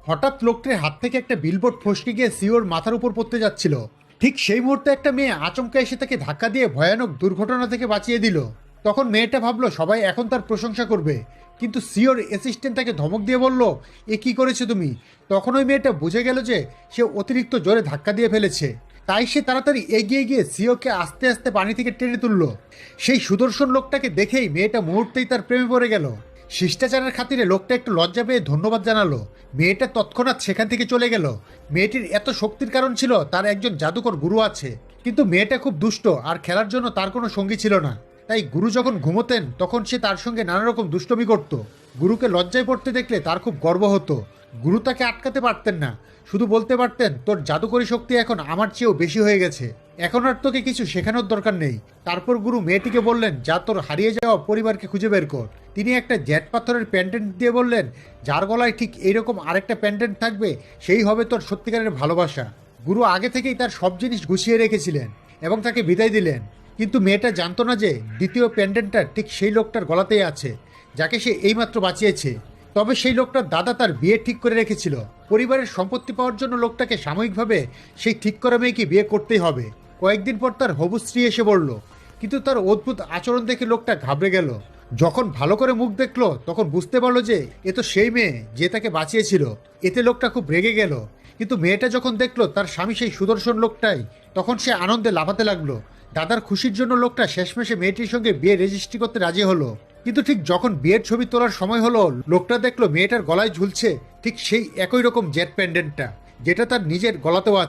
হঠাৎ লোকটির হাত থেকে একটা বিলবোর্ড ফসকে গিয়ে সিওর মাথার উপর পড়তে যাচ্ছিল। ঠিক সেই মুহূর্তে একটা মেয়ে আচমকা এসে তাকে ধাক্কা দিয়ে ভয়ানক দুর্ঘটনা থেকে বাঁচিয়ে দিল। তখন মেয়েটা ভাবলো সবাই এখন তার প্রশংসা করবে, কিন্তু সিওর অ্যাসিস্ট্যান্ট তাকে ধমক দিয়ে বলল, এ কি করেছো তুমি? তখন ওই মেয়েটা বুঝে গেল যে সে অতিরিক্ত জোরে ধাক্কা দিয়ে ফেলেছে। তাই সে তাড়াতাড়ি এগিয়ে গিয়ে সিওকে আস্তে আস্তে পানি থেকে টেনে তুলল। সেই সুদর্শন লোকটাকে দেখেই মেয়েটা মুহূর্তেই তার প্রেমে পড়ে গেল। শিষ্টাচারের খাতিরে লোকটা একটু লজ্জা পেয়ে ধন্যবাদ জানালো। মেয়েটা তৎক্ষণাৎ সেখান থেকে চলে গেল। মেয়েটির এত শক্তির কারণ ছিল তার একজন জাদুকর গুরু আছে, কিন্তু মেয়েটা খুব দুষ্ট আর খেলার জন্য তার কোনো সঙ্গী ছিল না। তাই গুরু যখন ঘুমোতেন তখন সে তার সঙ্গে নানা রকম দুষ্টমি করত। গুরুকে লজ্জায় পড়তে দেখলে তার খুব গর্ব হতো। গুরু তাকে আটকাতে পারতেন না, শুধু বলতে পারতেন, তোর জাদুকরী শক্তি এখন আমার চেয়েও বেশি হয়ে গেছে, এখন আর তোকে কিছু শেখানোর দরকার নেই। তারপর গুরু মেয়েটিকে বললেন, যা তোর হারিয়ে যাওয়া পরিবারকে খুঁজে বের কর। তিনি একটা জ্যাট পাথরের প্যান্ডেন্ট দিয়ে বললেন, যার গলায় ঠিক এইরকম আরেকটা প্যান্ডেন্ট থাকবে সেই হবে তোর সত্যিকারের ভালোবাসা। গুরু আগে থেকেই তার সব জিনিস গুছিয়ে রেখেছিলেন এবং তাকে বিদায় দিলেন। কিন্তু মেয়েটা জানতো না যে দ্বিতীয় প্যান্ডেন্টটা ঠিক সেই লোকটার গলাতেই আছে, যাকে সে এইমাত্র বাঁচিয়েছে। তবে সেই লোকটার দাদা তার বিয়ে ঠিক করে রেখেছিল। পরিবারের সম্পত্তি পাওয়ার জন্য লোকটাকে সাময়িকভাবে সেই ঠিক করা মেয়েকে বিয়ে করতেই হবে। কয়েকদিন পর তার হবু স্ত্রী এসে বলল, কিন্তু তার অদ্ভুত আচরণ দেখে লোকটা ঘাবড়ে গেল। যখন ভালো করে মুখ দেখলো তখন বুঝতে পারলো যে এ তো সেই মেয়ে যে তাকে বাঁচিয়েছিল। এতে লোকটা খুব রেগে গেল। কিন্তু মেয়েটা যখন দেখলো তার স্বামী সেই সুদর্শন লোকটাই, তখন সে আনন্দে লাফাতে লাগলো। দাদার খুশির জন্য লোকটা শেষমেশে মেয়েটির সঙ্গে বিয়ে রেজিস্ট্রি করতে রাজি হলো। কিন্তু ঠিক যখন বিয়ের ছবি তোলার সময় হলো, লোকটা দেখলো মেয়েটার গলায় ঝুলছে ঠিক সেই একই রকম জেট প্যান্ডেন্টটা, যেটা তার নিজের গলাতেও আছে।